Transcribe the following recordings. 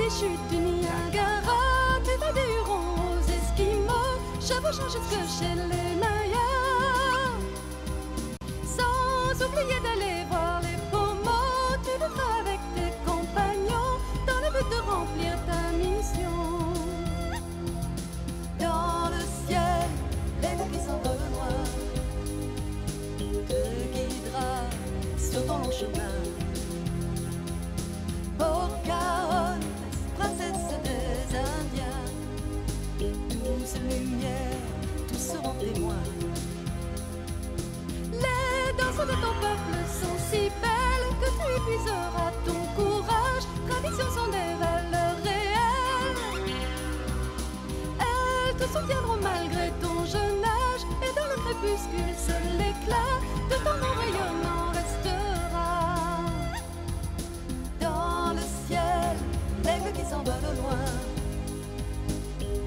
des chutes du Niagara, tu vas des Hurons aux Esquimaux, chevauchant jusque chez les Mayas. Sans oublier d'aller voir les Pomos, tu le feras avec tes compagnons, dans le but de remplir ta mission. Dans le ciel, l'aigle qui s'envole loin te guidera sur ton long chemin. Pocahontas, princesse des Indiens, douce lumière, tous seront témoins. Les danses de ton peuple sont si belles que tu épuiseras ton courage. Traditions sont des valeurs réelles. Elles te soutiendront malgré ton jeune âge, et dans le crépuscule seul l'éclat de ton nom rayonnant restera. Dans le ciel, l'aigle qui s'envole au loin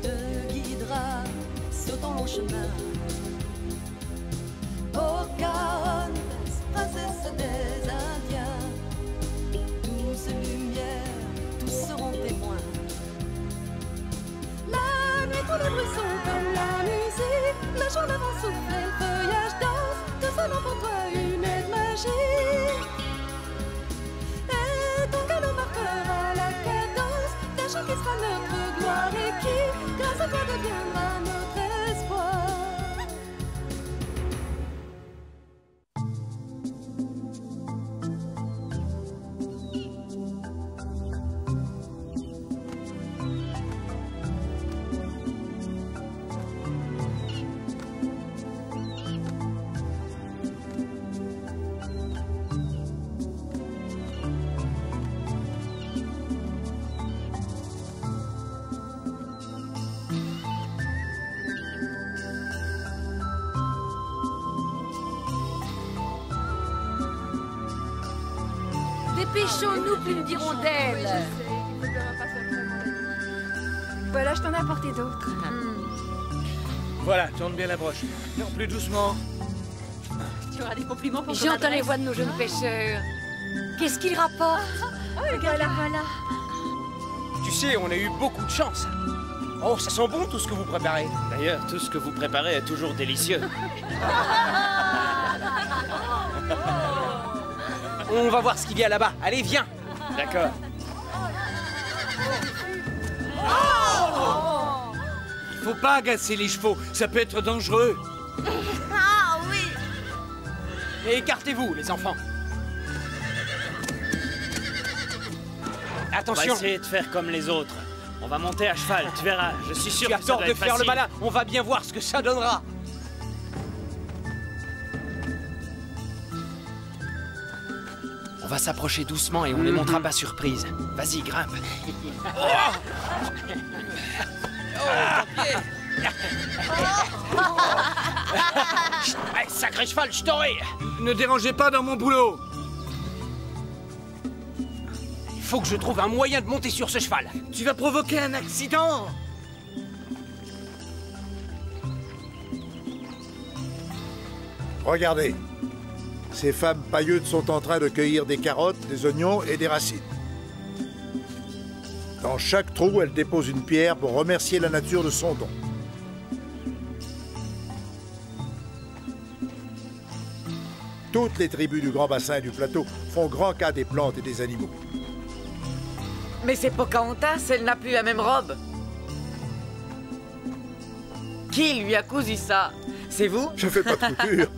te guidera sur ton long chemin. Pocahontas, princesse des Indiens, douce lumière, tous seront témoins. La nuit, tous les bruits sont comme la musique, le jour le vent souffle et le feuillage danse, tout seulement pour toi une aide magique. Et ton galop marquera la cadence d'un chant qui sera notre gloire et qui, grâce à toi, deviendra notre espoir. Dépêchons-nous plus d'hirondelles. Voilà, je t'en ai apporté d'autres. Voilà, tourne bien la broche. Non, plus doucement. Tu auras des compliments pour ton J'entends adresse. les voix de nos jeunes pêcheurs. Qu'est-ce qu'ils rapportent? Voilà, voilà. Tu sais, on a eu beaucoup de chance. Oh, ça sent bon tout ce que vous préparez. D'ailleurs, tout ce que vous préparez est toujours délicieux. On va voir ce qu'il y a là-bas. Allez, viens. D'accord. Il faut pas agacer les chevaux, ça peut être dangereux. Ah oui. Et écartez-vous, les enfants. On va Attention. essayer de faire comme les autres. On va monter à cheval, tu verras. Je suis sûr Tu as que ça tort va de être faire le facile. malin. On va bien voir ce que ça donnera. On va s'approcher doucement et on les montrera pas surprise. Vas-y, grimpe. Sacré cheval, je t'aurai. Ne dérangez pas dans mon boulot. Il faut que je trouve un moyen de monter sur ce cheval. Tu vas provoquer un accident. Regardez. Ces femmes pailleutes sont en train de cueillir des carottes, des oignons et des racines. Dans chaque trou, elles déposent une pierre pour remercier la nature de son don. Toutes les tribus du Grand Bassin et du Plateau font grand cas des plantes et des animaux. Mais c'est Pocahontas, elle n'a plus la même robe. Qui lui a cousu ça? C'est vous? Je fais pas de couture.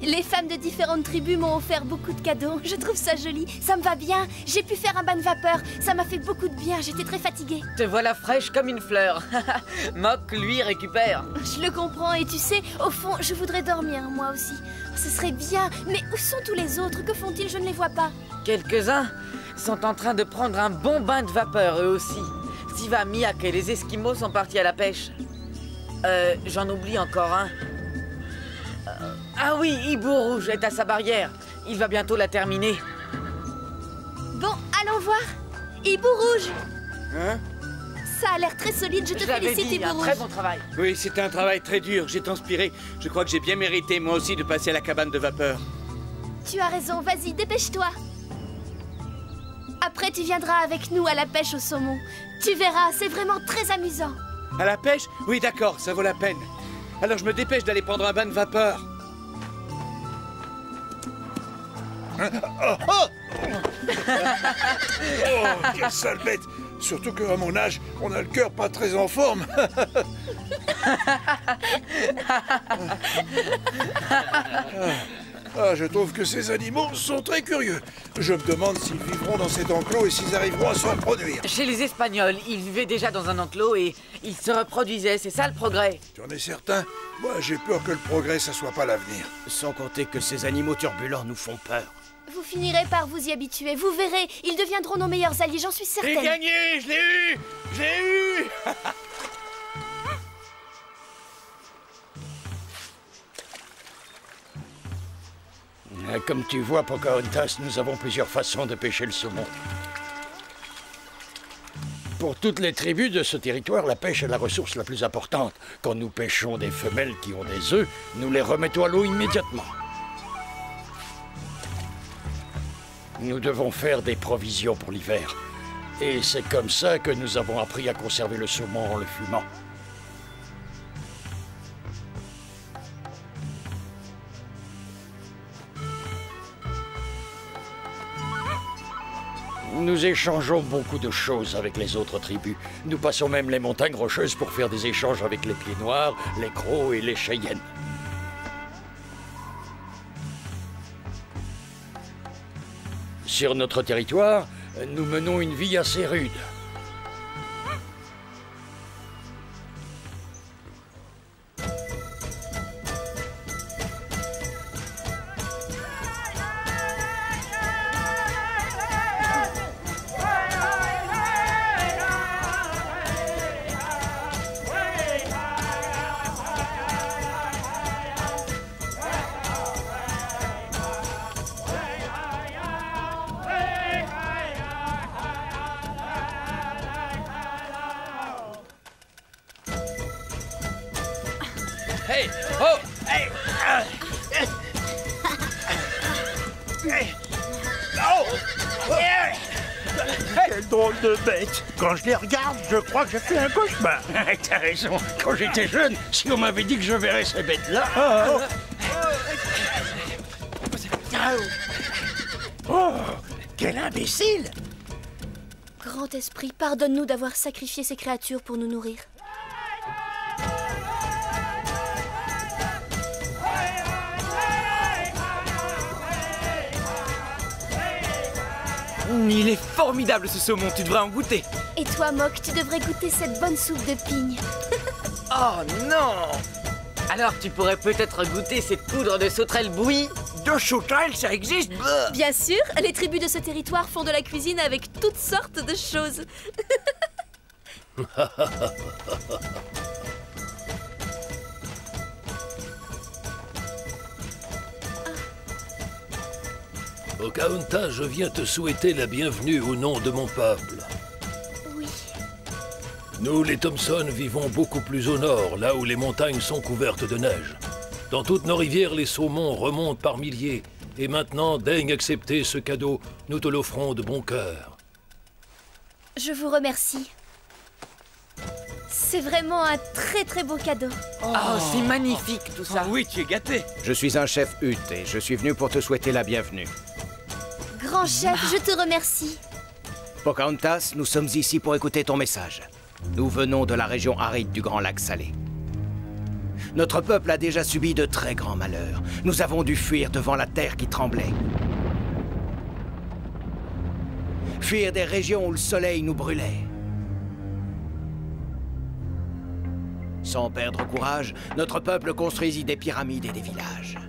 Les femmes de différentes tribus m'ont offert beaucoup de cadeaux. Je trouve ça joli, ça me va bien. J'ai pu faire un bain de vapeur, ça m'a fait beaucoup de bien, j'étais très fatiguée. Te voilà fraîche comme une fleur. Moque, lui, récupère. Je le comprends et tu sais, au fond, je voudrais dormir moi aussi. Ce serait bien, mais où sont tous les autres? Que font-ils? Je ne les vois pas. Quelques-uns sont en train de prendre un bon bain de vapeur, eux aussi. Siva, Miak et les Esquimaux sont partis à la pêche. J'en oublie encore un. Ah oui, Hibou Rouge est à sa barrière. Il va bientôt la terminer. Bon, allons voir. Hibou Rouge. Hein? Ça a l'air très solide, je te l'avais félicite, dit, Hibou un Rouge. très bon travail. Oui, c'était un travail très dur. J'ai transpiré. Je crois que j'ai bien mérité, moi aussi, de passer à la cabane de vapeur. Tu as raison, vas-y, dépêche-toi. Après, tu viendras avec nous à la pêche au saumon. Tu verras, c'est vraiment très amusant. À la pêche? Oui, d'accord, ça vaut la peine. Alors je me dépêche d'aller prendre un bain de vapeur. Oh, quelle sale bête! Surtout qu'à mon âge, on a le cœur pas très en forme. Je trouve que ces animaux sont très curieux. Je me demande s'ils vivront dans cet enclos et s'ils arriveront à se reproduire. Chez les Espagnols, ils vivaient déjà dans un enclos et ils se reproduisaient. C'est ça le progrès. Tu en es certain? Moi, j'ai peur que le progrès, ça soit pas l'avenir. Sans compter que ces animaux turbulents nous font peur. Vous finirez par vous y habituer. Vous verrez, ils deviendront nos meilleurs alliés, j'en suis J'ai certaine. gagné! Je l'ai eu! Je l'ai eu! Comme tu vois, Pocahontas, nous avons plusieurs façons de pêcher le saumon. Pour toutes les tribus de ce territoire, la pêche est la ressource la plus importante. Quand nous pêchons des femelles qui ont des œufs, nous les remettons à l'eau immédiatement. Nous devons faire des provisions pour l'hiver. Et c'est comme ça que nous avons appris à conserver le saumon en le fumant. Nous échangeons beaucoup de choses avec les autres tribus. Nous passons même les montagnes rocheuses pour faire des échanges avec les pieds noirs, les crocs et les cheyennes. Sur notre territoire, nous menons une vie assez rude. Hey! Oh! Hey! Quelle drôle de bête! Quand je les regarde, je crois que j'ai fait un cauchemar. T'as raison. Quand j'étais jeune, si on m'avait dit que je verrais ces bêtes-là... Oh! Quel imbécile! Grand esprit, pardonne-nous d'avoir sacrifié ces créatures pour nous nourrir. Il est formidable ce saumon, tu devrais en goûter. Et toi, Mock, tu devrais goûter cette bonne soupe de pigne. Oh non! Alors tu pourrais peut-être goûter cette poudre de sauterelle bouillie. De sauterelle, ça existe? Bien sûr, les tribus de ce territoire font de la cuisine avec toutes sortes de choses. Pocahontas, je viens te souhaiter la bienvenue au nom de mon peuple. Oui. Nous, les Thompson, vivons beaucoup plus au nord, là où les montagnes sont couvertes de neige. Dans toutes nos rivières, les saumons remontent par milliers. Et maintenant, daigne accepter ce cadeau, nous te l'offrons de bon cœur. Je vous remercie. C'est vraiment un très très beau cadeau. Oh, c'est magnifique tout ça. Oui, tu es gâté. Je suis un chef Hutt et je suis venu pour te souhaiter la bienvenue. Grand chef, je te remercie. Pocahontas, nous sommes ici pour écouter ton message. Nous venons de la région aride du Grand Lac Salé. Notre peuple a déjà subi de très grands malheurs. Nous avons dû fuir devant la terre qui tremblait. Fuir des régions où le soleil nous brûlait. Sans perdre courage, notre peuple construisit des pyramides et des villages.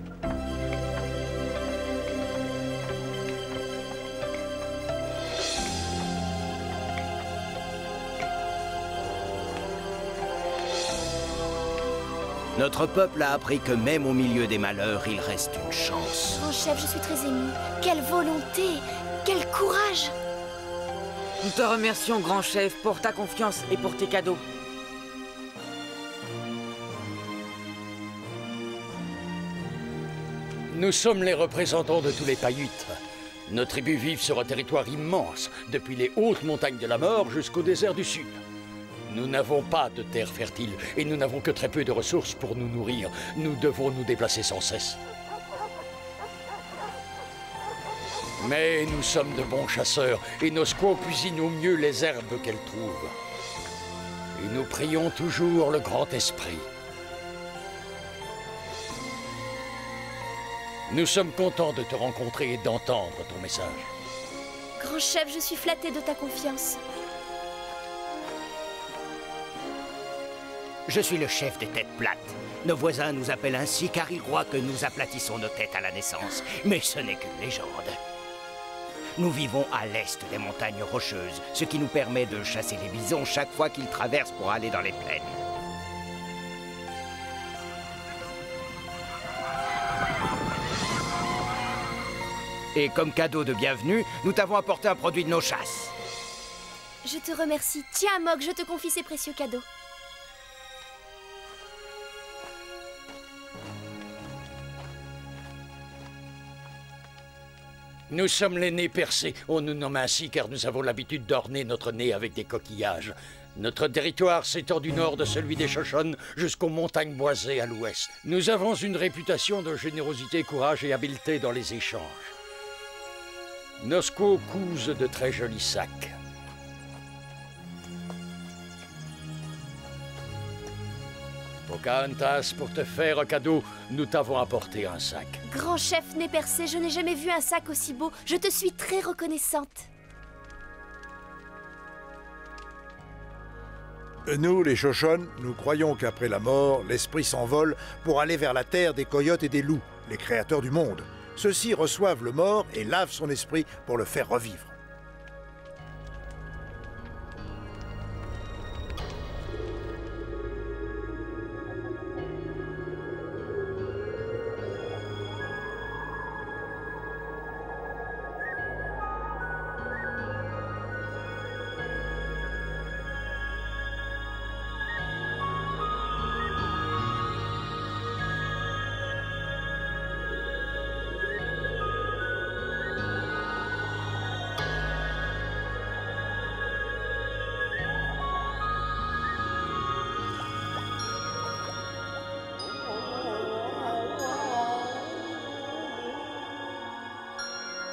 Notre peuple a appris que même au milieu des malheurs, il reste une chance. Grand chef, je suis très émue. Quelle volonté, quel courage. Nous te remercions, grand chef, pour ta confiance et pour tes cadeaux. Nous sommes les représentants de tous les Paiutes. Nos tribus vivent sur un territoire immense, depuis les hautes montagnes de la mort jusqu'au désert du sud. Nous n'avons pas de terre fertile et nous n'avons que très peu de ressources pour nous nourrir. Nous devons nous déplacer sans cesse. Mais nous sommes de bons chasseurs et nos squaws cuisinent au mieux les herbes qu'elles trouvent. Et nous prions toujours le grand esprit. Nous sommes contents de te rencontrer et d'entendre ton message. Grand chef, je suis flattée de ta confiance. Je suis le chef des têtes plates. Nos voisins nous appellent ainsi car ils croient que nous aplatissons nos têtes à la naissance. Mais ce n'est qu'une légende. Nous vivons à l'est des montagnes rocheuses, ce qui nous permet de chasser les bisons chaque fois qu'ils traversent pour aller dans les plaines. Et comme cadeau de bienvenue, nous t'avons apporté un produit de nos chasses. Je te remercie. Tiens, Mog, je te confie ces précieux cadeaux. Nous sommes les nez percés. On nous nomme ainsi car nous avons l'habitude d'orner notre nez avec des coquillages. Notre territoire s'étend du nord de celui des Shoshones jusqu'aux montagnes boisées à l'ouest. Nous avons une réputation de générosité, courage et habileté dans les échanges. Nos squaws cousent de très jolis sacs. Pocahontas, pour te faire un cadeau, nous t'avons apporté un sac. Grand chef nez percé, je n'ai jamais vu un sac aussi beau. Je te suis très reconnaissante. Nous, les Shoshones, nous croyons qu'après la mort, l'esprit s'envole pour aller vers la terre des coyotes et des loups, les créateurs du monde. Ceux-ci reçoivent le mort et lavent son esprit pour le faire revivre.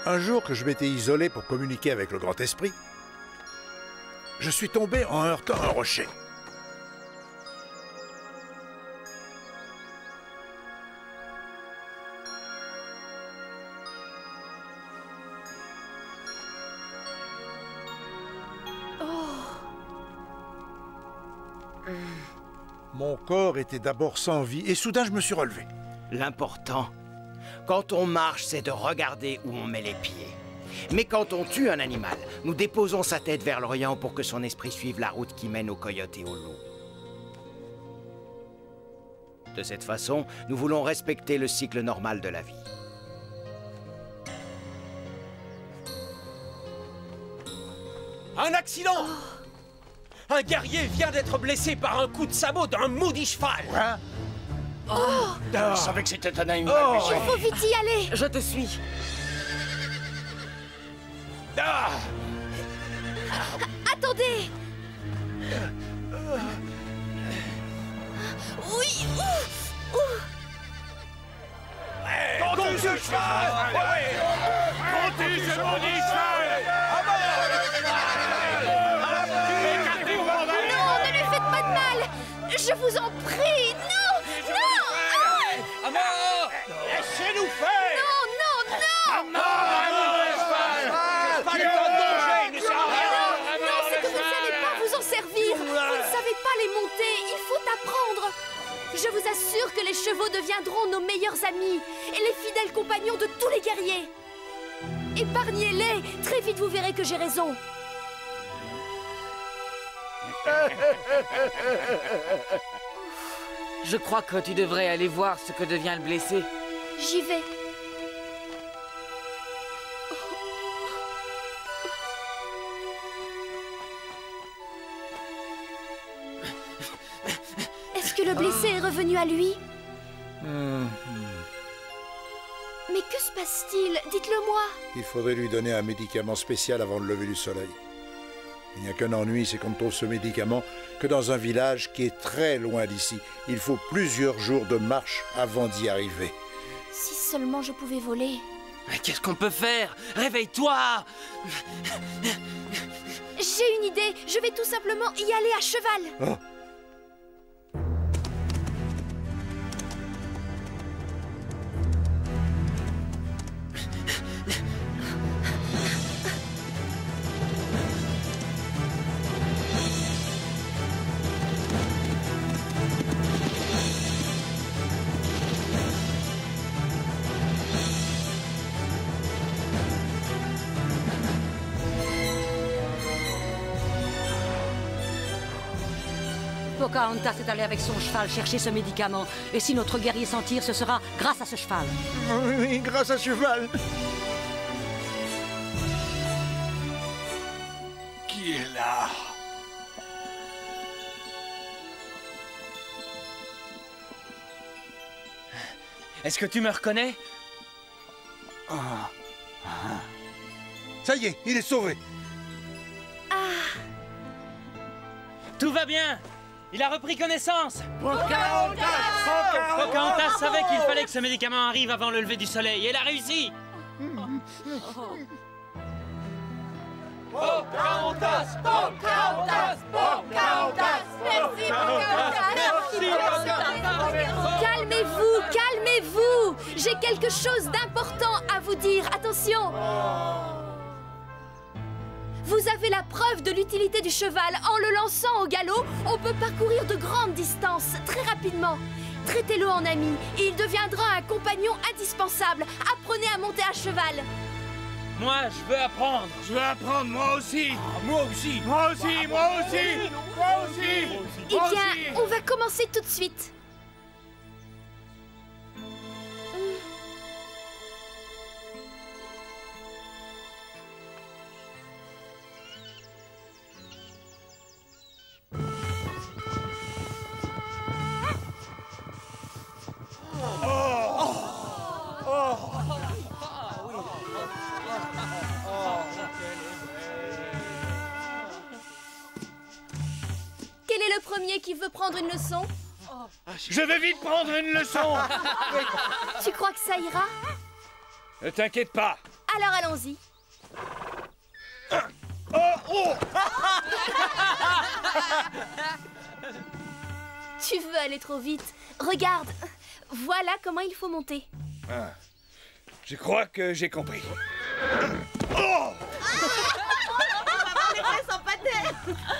Un jour que je m'étais isolé pour communiquer avec le Grand Esprit, je suis tombé en heurtant un rocher. Mon corps était d'abord sans vie et soudain je me suis relevé. L'important, quand on marche, c'est de regarder où on met les pieds. Mais quand on tue un animal, nous déposons sa tête vers l'Orient pour que son esprit suive la route qui mène aux coyotes et aux loups. De cette façon, nous voulons respecter le cycle normal de la vie. Un accident! Un guerrier vient d'être blessé par un coup de sabot d'un maudit cheval! Quoi? Je savais que c'était un animal méchant. Il faut vite y aller. Je te suis. Attendez. Oui. Comptez ce cheval! Comptez ce maudit cheval! Non, ne lui faites pas de mal. Je vous en prie. Non, non. À mort! Laissez-nous faire! Non, non, non. À mort! Cheval est en danger! Ne sert à rien! Non, c'est que vous ne savez pas vous en servir. Vous ne savez pas les monter. Il faut apprendre. Je vous assure que les chevaux deviendront nos meilleurs amis et les fidèles compagnons de tous les guerriers. Épargnez-les. Très vite, vous verrez que j'ai raison. Je crois que tu devrais aller voir ce que devient le blessé. J'y vais. Est-ce que le blessé est revenu à lui? Mais que se passe-t-il? Dites-le-moi. Il faudrait lui donner un médicament spécial avant le lever du soleil. Il n'y a qu'un ennui, c'est qu'on ne trouve ce médicament que dans un village qui est très loin d'ici. Il faut plusieurs jours de marche avant d'y arriver. Si seulement je pouvais voler. Mais qu'est-ce qu'on peut faire? Réveille-toi! J'ai une idée. Je vais tout simplement y aller à cheval. Oh. Pocahontas est allée avec son cheval chercher ce médicament. Et si notre guerrier s'en tire, ce sera grâce à ce cheval. Oui, grâce à cheval. Qui est là? Est-ce que tu me reconnais? Ça y est, il est sauvé. Tout va bien. Il a repris connaissance. Pocahontas! Pocahontas savait qu'il fallait que ce médicament arrive avant le lever du soleil. Et elle a réussi. Pocahontas! Pocahontas! Pocahontas! Merci, Pocahontas. Calmez-vous, calmez-vous. J'ai quelque chose d'important à vous dire. Attention. Vous avez la preuve de l'utilité du cheval. En le lançant au galop, on peut parcourir de grandes distances, très rapidement. Traitez-le en ami, et il deviendra un compagnon indispensable. Apprenez à monter à cheval. Moi, je veux apprendre. Je veux apprendre, moi aussi. Moi aussi! Moi aussi, moi aussi. Moi aussi. Eh bien, on va commencer tout de suite. Quel est le premier qui veut prendre une leçon? Je vais vite prendre une leçon. Tu crois que ça ira? Ne t'inquiète pas. Alors allons-y. Tu veux aller trop vite. Regarde, voilà comment il faut monter. Je crois que j'ai compris.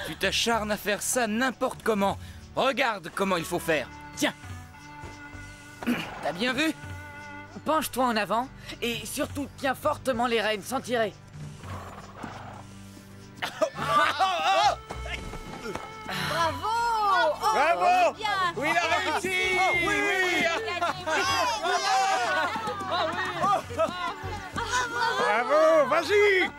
Tu t'acharnes à faire ça n'importe comment. Regarde comment il faut faire. Tiens. T'as bien vu? Penche-toi en avant et surtout tiens fortement les rênes sans tirer. Bravo! Bravo! Bien. Oui, il a réussi! Oui, oui! Bravo! Vas-y!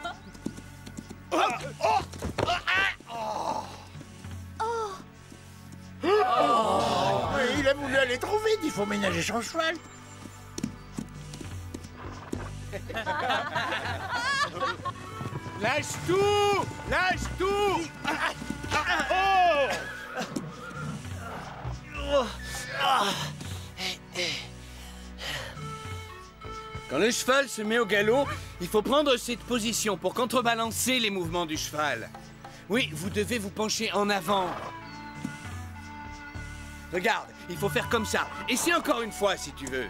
Il a voulu aller trop vite, il faut ménager son cheval. Lâche tout! Lâche tout! Quand le cheval se met au galop, il faut prendre cette position pour contrebalancer les mouvements du cheval. Oui, vous devez vous pencher en avant. Regarde, il faut faire comme ça. Essaie encore une fois si tu veux.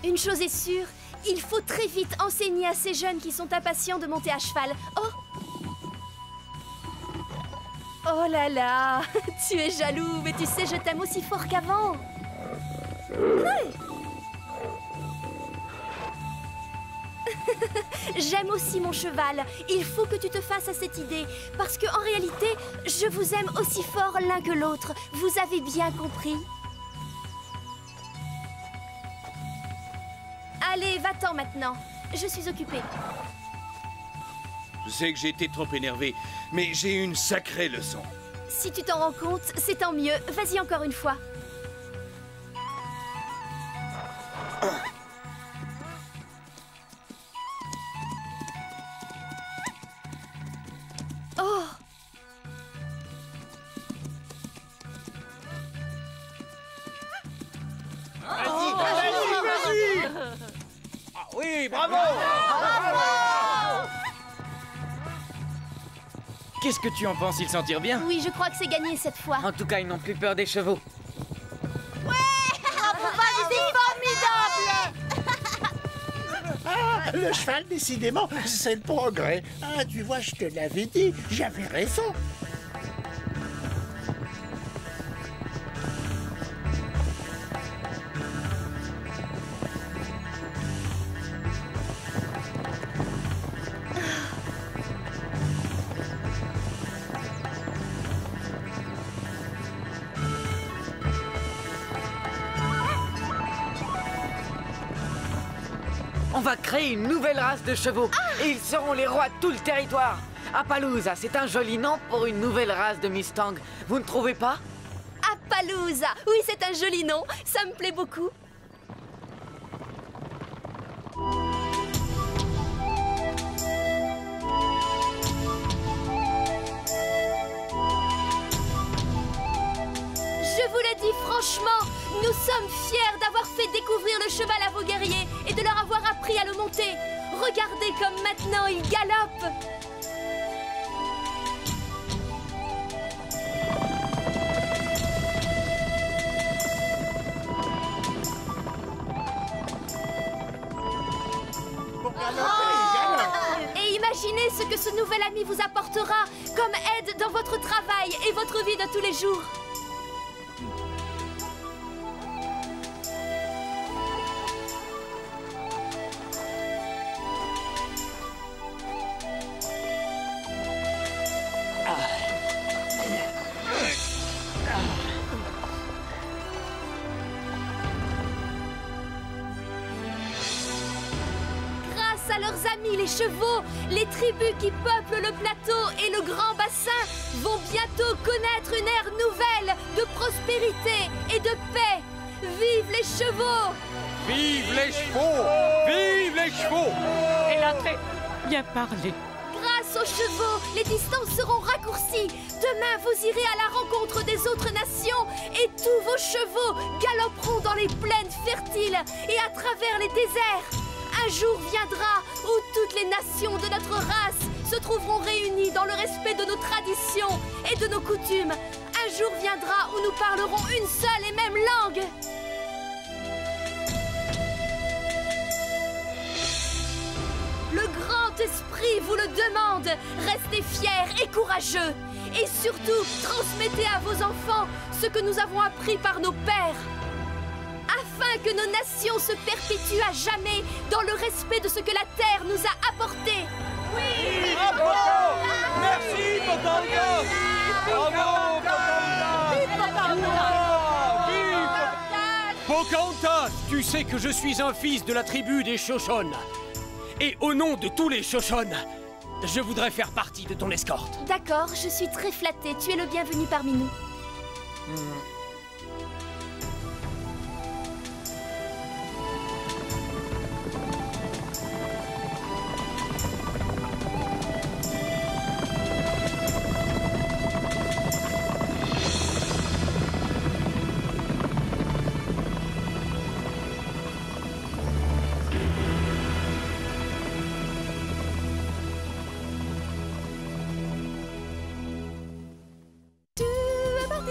Une chose est sûre, il faut très vite enseigner à ces jeunes qui sont impatients de monter à cheval. Oh là là, tu es jaloux, mais tu sais, je t'aime aussi fort qu'avant. J'aime aussi mon cheval. Il faut que tu te fasses à cette idée. Parce qu'en réalité, je vous aime aussi fort l'un que l'autre. Vous avez bien compris. Allez, va-t'en maintenant. Je suis occupée. Je sais que j'ai été trop énervé, mais j'ai eu une sacrée leçon. Si tu t'en rends compte, c'est tant mieux. Vas-y encore une fois. Oh! Vas-y! Ah oui, bravo! Qu'est-ce que tu en penses? Ils s'en tirent bien? Oui, je crois que c'est gagné cette fois. En tout cas, ils n'ont plus peur des chevaux. Ah, le cheval, décidément, c'est le progrès. Ah, tu vois, je te l'avais dit, j'avais raison. On va créer une nouvelle race de chevaux. Et ils seront les rois de tout le territoire. Appaloosa, c'est un joli nom pour une nouvelle race de Mustang. Vous ne trouvez pas? Appaloosa! Oui, c'est un joli nom. Ça me plaît beaucoup. Je vous le dis franchement, nous sommes fiers d'avoir fait découvrir le cheval à vos guerriers et de leur avoir appris à le monter. Regardez comme maintenant il galope. Et imaginez ce que ce nouvel ami vous apportera comme aide dans votre travail et votre vie de tous les jours. Grâce à leurs amis les chevaux, les tribus qui peuplent le plateau et le grand bassin vont bientôt connaître une ère nouvelle de prospérité et de paix. Vive les chevaux! Vive les chevaux! Vive les chevaux! Elle a très bien parlé. Grâce aux chevaux, les distances seront raccourcies. Demain, vous irez à la rencontre des autres nations et tous vos chevaux galoperont dans les plaines fertiles et à travers les déserts. Un jour viendra où toutes les nations de notre race se trouveront réunies dans le respect de nos traditions et de nos coutumes. Un jour viendra où nous parlerons une seule et même langue. Le grand esprit vous le demande. Restez fiers et courageux. Et surtout, transmettez à vos enfants ce que nous avons appris par nos pères. Afin que nos nations se perpétuent à jamais dans le respect de ce que la Terre nous a apporté. Oui! Bravo! Merci, Pocahontas! Bravo, Pocahontas! Vive Pocahontas! Tu sais que je suis un fils de la tribu des Shoshones. Et au nom de tous les Shoshones, je voudrais faire partie de ton escorte. D'accord, je suis très flattée. Tu es le bienvenu parmi nous.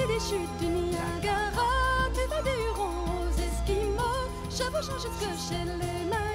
Des chutes du Niagara, tu vas dire aux Esquimaux, chevaux changent ce que chez les mains.